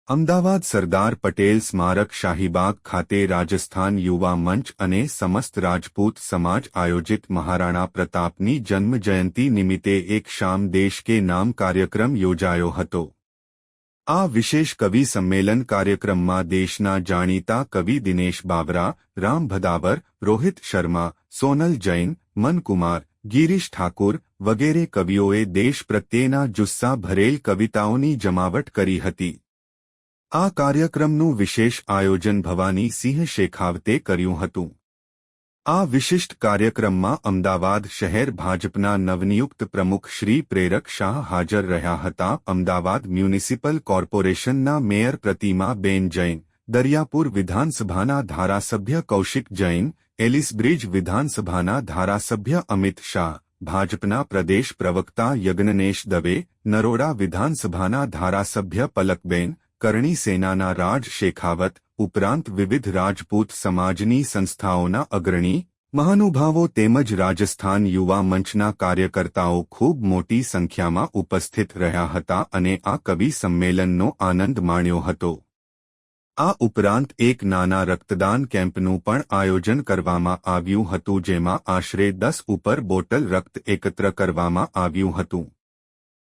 અમદાવાદ સરદાર પટેલ સ્મારક શાહીબાગ ખાતે રાજસ્થાન યુવા મંચ અને સમસ્ત રાજપૂત સમાજ આયોજિત મહારાણા પ્રતાપની જન્મજયંતિ નિમિત્તે એક શામ દેશ કે નામ કાર્યક્રમ યોજાયો હતો। આ વિશેષ કવિ સંમેલન કાર્યક્રમમાં દેશના જાણીતા કવિ દિનેશ બાબરા, રામ ભદાવર, રોહિત શર્મા, સોનલ જૈન, મનકુમાર, ગિરીશ ઠાકુર વગેરે કવિઓએ દેશ પ્રત્યેના જુસ્સા ભરેલ કવિતાઓની જમાવટ કરી હતી। આ કાર્યક્રમનું વિશેષ આયોજન ભવાની સિંહ શેખાવતે કર્યું હતું। આ વિશિષ્ટ કાર્યક્રમમાં અમદાવાદ શહેર ભાજપના નવનિયુક્ત પ્રમુખ શ્રી પ્રેરક શાહ હાજર રહ્યા હતા। અમદાવાદ મ્યુનિસિપલ કોર્પોરેશનના મેયર પ્રતિમાબેન જૈન, દરિયાપુર વિધાનસભાના ધારાસભ્ય કૌશિક જૈન, એલિસબ્રિજ વિધાનસભાના ધારાસભ્ય અમિત શાહ, ભાજપના પ્રદેશ પ્રવક્તા યજ્ઞનેશ દવે, નરોડા વિધાનસભાના ધારાસભ્ય પલકબેન, કરણી સેનાના રાજ શેખાવત ઉપરાંત વિવિધ રાજપૂત સમાજની સંસ્થાઓના અગ્રણી મહાનુભાવો તેમજ રાજસ્થાન યુવા મંચના કાર્યકર્તાઓ ખૂબ મોટી સંખ્યામાં ઉપસ્થિત રહ્યા હતા અને આ કવિ સંમેલનનો આનંદ માણ્યો હતો। આ ઉપરાંત એક નાના રક્તદાન કેમ્પનું પણ આયોજન કરવામાં આવ્યું હતું, જેમાં આશરે 10 ઉપર બોટલ રક્ત એકત્ર કરવામાં આવ્યું હતું।